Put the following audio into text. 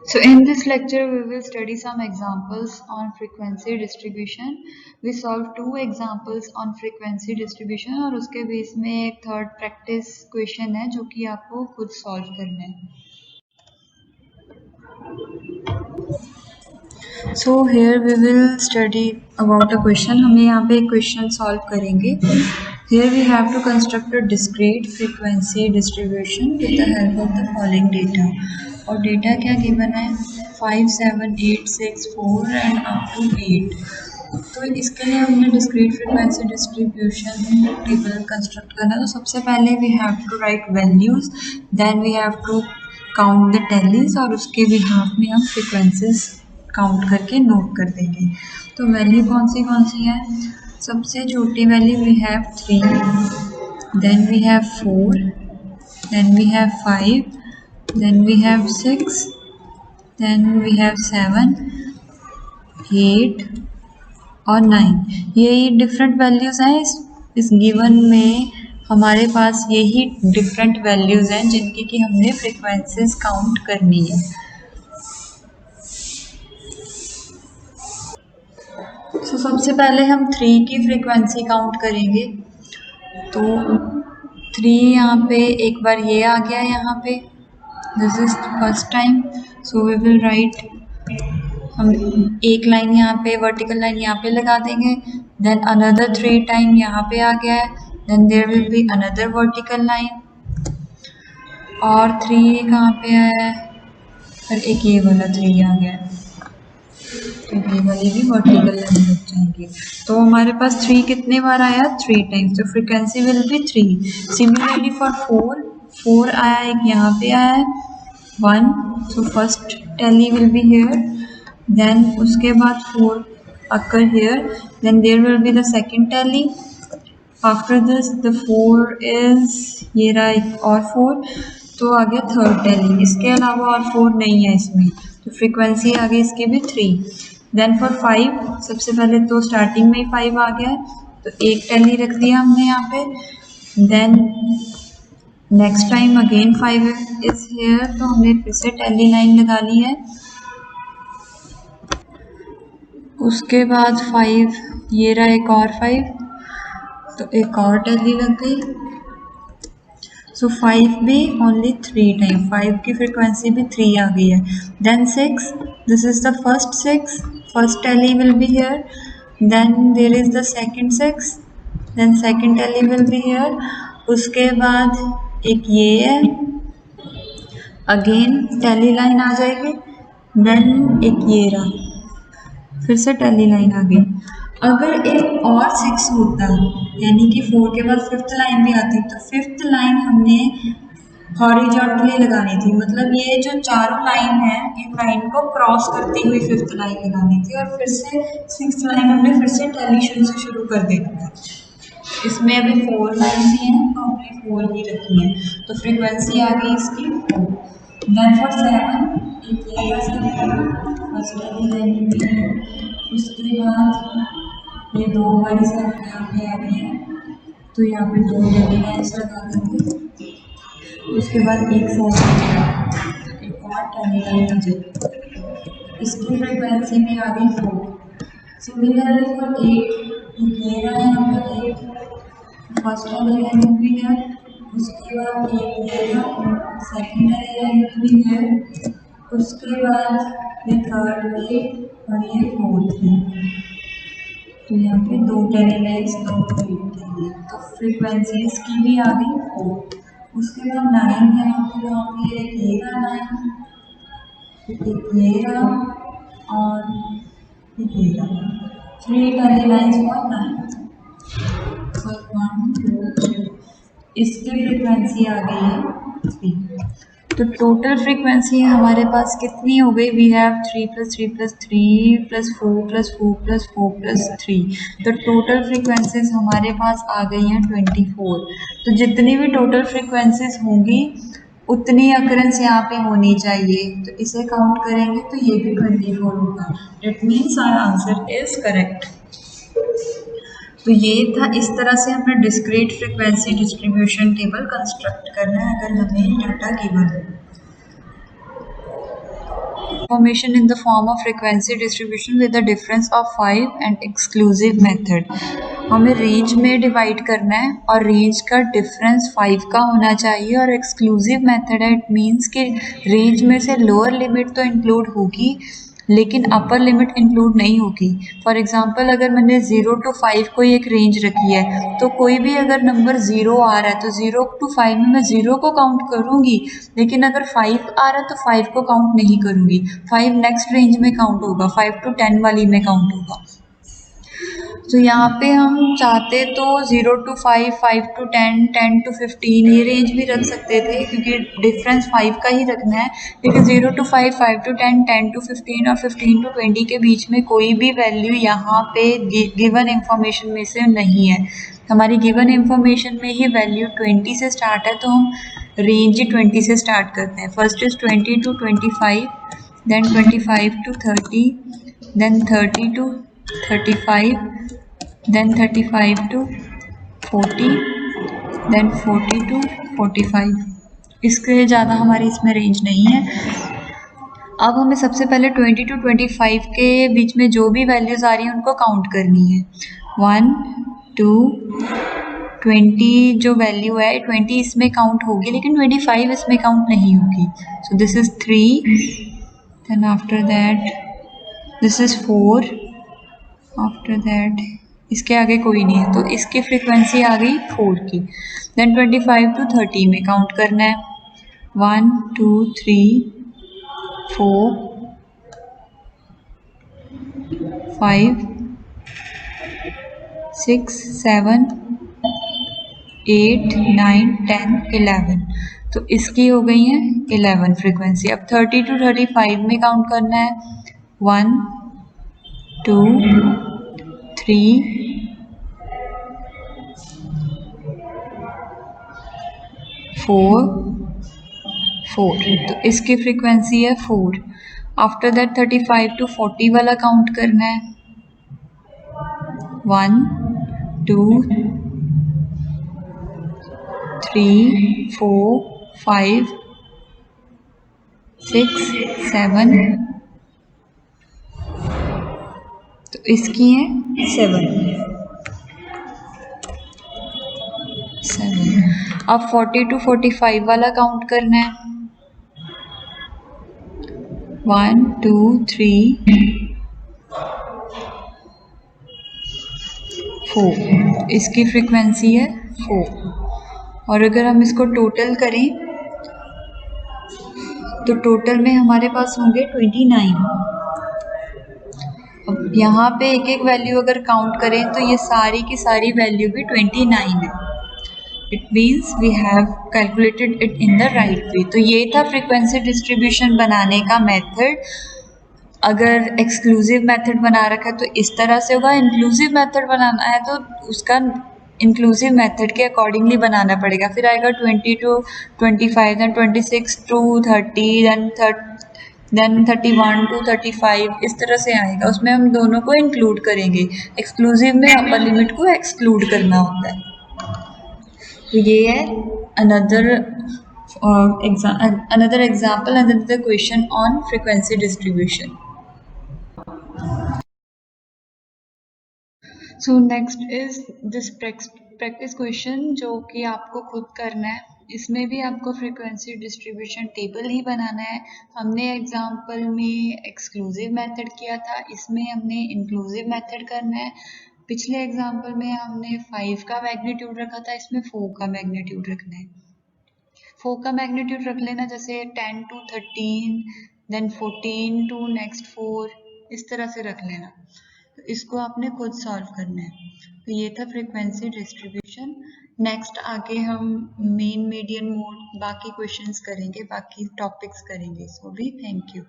So in this lecture, we will study some examples on frequency distribution. We solve two examples on frequency distribution और उसके base में एक third practice question है जो कि आपको खुद सॉल्व करना है. So here we will study about a question. हमें यहाँ पे एक क्वेश्चन सॉल्व करेंगे. Here we have to construct a discrete frequency distribution with the help of the following data. और डेटा क्या गिवन है 5, 7, 8, 6, 4 एंड अप टू 8. तो इसके लिए हमने discrete frequency distribution table construct करना है. तो सबसे पहले we have to write values, then we have to count the tallies और उसके बिहाफ में हम फ्रीक्वेंसीज काउंट करके नोट कर देंगे. तो वैल्यू कौन सी है? सबसे छोटी value we have 3, then we have 4, then we have 5, then we have 6, then we have 7, 8 और 9. यही डिफरेंट वैल्यूज़ हैं इस गिवन में. हमारे पास यही डिफरेंट वैल्यूज़ हैं जिनकी कि हमने फ्रीक्वेंसीज काउंट करनी है. तो सबसे पहले हम 3 की फ्रीक्वेंसी काउंट करेंगे. तो 3 यहाँ पे एक बार ये आ गया यहाँ पे. This is first time. So we will write, हम एक लाइन यहाँ पे वर्टिकल लाइन यहाँ पे लगा देंगे. देन अनदर 3 टाइम यहाँ पे आ गया है. Then there will be another vertical line. और 3 कहाँ पे आया है? फिर एक ये वाला 3 आ गया है. तो ये वाली भी वर्टिकल लाइन लग जाएंगी. तो हमारे पास 3 कितने बार आया? 3 टाइम्स. तो frequency will be 3. Similarly for 4 आया, एक यहाँ पे आया है 1. So first tally will be here. Then उसके बाद 4 occur here. Then there will be the second tally. After this the 4 is ये रहा एक और 4. तो आ गया थर्ड tally. इसके अलावा और 4 नहीं है इसमें. तो फ्रीक्वेंसी आ गई इसकी भी 3. Then for 5, सबसे पहले तो स्टार्टिंग में ही 5 आ गया है तो एक tally रख दिया हमने यहाँ पे. Then next time again 5 is here तो हमने फिर से tally लाइन लगा ली है. उसके बाद 5 ये रहा एक और 5 तो एक और टेली लग गई. सो 5 भी ओनली 3 टाइम. 5 की फ्रीक्वेंसी भी 3 आ गई है. Then 6, this is the first 6. First tally will be here. Then there is the second 6. Then second tally will be here. उसके बाद एक ये है, अगेन टेली लाइन आ जाएगी. देन एक ये रहा, फिर से टेली लाइन आ गई. अगर एक और 6 होता यानी कि 4 के बाद 5th लाइन भी आती तो 5th लाइन हमने हॉरिजॉन्टली लगानी थी. मतलब ये जो चारों लाइन है इन लाइन को क्रॉस करती हुई 5th लाइन लगानी थी और फिर से 6th लाइन हमने फिर से टेली से शुरू कर देना था. इसमें अभी 4 लाइन भी हैं तो हमने 4 ही रखी है. तो फ्रीक्वेंसी आ गई इसकी 4. देन फॉर 7 एक ये फर्स्ट लाइन भी है. उसके बाद ये 2 वाली 7 यहाँ पे आ गई है तो यहाँ पे 2 लाइन्स लगा देंगे. उसके बाद एक 7 एक और टेली लाइन आ जाएगी. इसकी फ्रीक्वेंसी में आ गई 4. सिमिलरली फॉर 8 ये रहा यहाँ पे 8 फर्स्ट टेली लाइन भी है. उसके बाद एक ये रहा सेकंड टेली लाइन भी है. उसके बाद ये थर्ड है और ये फोर्थ है. तो यहाँ पे 2 टेली लाइन्स 2 तो फ्रीक्वेंसी इसकी भी आ गई 4. उसके बाद 9 है यहाँ पे एक ये रहा 9, एक ये रहा और एक ये रहा. 3 टेली लाइन्स फॉर 9. 1 2 3. इसकी फ्रीक्वेंसी आ गई है 3. तो टोटल फ्रीक्वेंसी हमारे पास कितनी हो गई? We have 3 + 3 + 3 + 4 + 4 + 4 + 3. तो टोटल फ्रीक्वेंसीज हमारे पास आ गई हैं 24. तो जितनी भी टोटल फ्रीक्वेंसीज होंगी उतनी अकरेंस यहाँ पे होनी चाहिए. तो इसे काउंट करेंगे तो ये भी 24 होगा. It means our answer is correct. तो ये था, इस तरह से हमें discrete frequency distribution table construct करना है अगर हमें डाटा गिवन हो. information in the form of frequency distribution with the difference of 5 and exclusive method. हमें रेंज में डिवाइड करना है और रेंज का डिफरेंस 5 का होना चाहिए और एक्सक्लूसिव मेथड है, इट मीन्स कि रेंज में से लोअर लिमिट तो इंक्लूड होगी लेकिन अपर लिमिट इंक्लूड नहीं होगी। फॉर एग्जांपल अगर मैंने 0 to 5 कोई एक रेंज रखी है तो कोई भी अगर नंबर 0 आ रहा है तो 0 to 5 में मैं 0 को काउंट करूँगी, लेकिन अगर 5 आ रहा है तो 5 को काउंट नहीं करूँगी, 5 नेक्स्ट रेंज में काउंट होगा, 5 to 10 वाली में काउंट होगा। तो यहाँ पे हम चाहते तो 0 to 5, 5 to 10, 10 to 15 ये रेंज भी रख सकते थे क्योंकि डिफरेंस 5 का ही रखना है, लेकिन 0 to 5, 5 to 10, 10 to 15 और 15 to 20 के बीच में कोई भी वैल्यू यहाँ पे गिवन इंफॉर्मेशन में से नहीं है। हमारी गिवन इंफॉर्मेशन में ही वैल्यू 20 से स्टार्ट है तो हम रेंज ही 20 से स्टार्ट करते हैं। First is 20 to 25, then 25 to 30, then 30 to 35, then 35 to 40, then 40 to 45। इसके ज़्यादा हमारी इसमें रेंज नहीं है। अब हमें सबसे पहले 20 to 25 के बीच में जो भी वैल्यूज़ आ रही हैं उनको काउंट करनी है। 1, 2, 20 जो वैल्यू है 20 इसमें काउंट होगी लेकिन 25 इसमें काउंट नहीं होगी। So this is 3, then after that this is 4, after that इसके आगे कोई नहीं है तो इसकी फ्रीक्वेंसी आ गई 4 की। देन 25 to 30 में काउंट करना है 1, 2, 3, 4, 5, 6, 7, 8, 9, 10, 11। तो इसकी हो गई है 11 फ्रीक्वेंसी। अब 30 to 35 में काउंट करना है 1, 2, 3, 4, 4। तो इसकी फ्रीक्वेंसी है 4। आफ्टर दैट 35 to 40 वाला काउंट करना है 1, 2, 3, 4, 5, 6, 7। तो इसकी है 7। अब 40 to 45 वाला काउंट करना है 1, 2, 3, 4। इसकी फ्रीक्वेंसी है 4। और अगर हम इसको टोटल करें तो टोटल में हमारे पास होंगे 29। अब यहाँ पे एक एक वैल्यू अगर काउंट करें तो ये सारी की सारी वैल्यू भी 29 है। It means we have calculated it in the right way. तो ये था फ्रीक्वेंसी डिस्ट्रीब्यूशन बनाने का मेथड। अगर एक्सक्लूसिव मेथड बना रखा है तो इस तरह से होगा, इंक्लूसिव मेथड बनाना है तो उसका इंक्लूसिव मेथड के अकॉर्डिंगली बनाना पड़ेगा। फिर आएगा 20 to 25, then 26 to 30, then 31 to 35, इस तरह से आएगा। उसमें हम दोनों को इंक्लूड करेंगे। एक्सक्लूसिव में अपर लिमिट को एक्सक्लूड करना होता है। तो ये है another example, another question on frequency distribution. So next is this practice question जो कि आपको खुद करना है। इसमें भी आपको फ्रीक्वेंसी डिस्ट्रीब्यूशन टेबल ही बनाना है। हमने एग्जाम्पल में एक्सक्लूसिव मेथड किया था, इसमें हमने इंक्लूसिव मेथड करना है। पिछले एग्जाम्पल में हमने 5 का मैग्नीट्यूड रखा था, इसमें 4 का मैग्नीट्यूड रखना है। 4 का मैग्नीट्यूड रख लेना, जैसे 10 to 13, देन 14 to नेक्स्ट 4, इस तरह से रख लेना। तो इसको आपने खुद सॉल्व करना है। तो ये था फ्रीक्वेंसी डिस्ट्रीब्यूशन। नेक्स्ट आगे हम मेन मीडियन मोड बाकी क्वेश्चंस करेंगे, बाकी टॉपिक्स करेंगे। सो भी थैंक यू।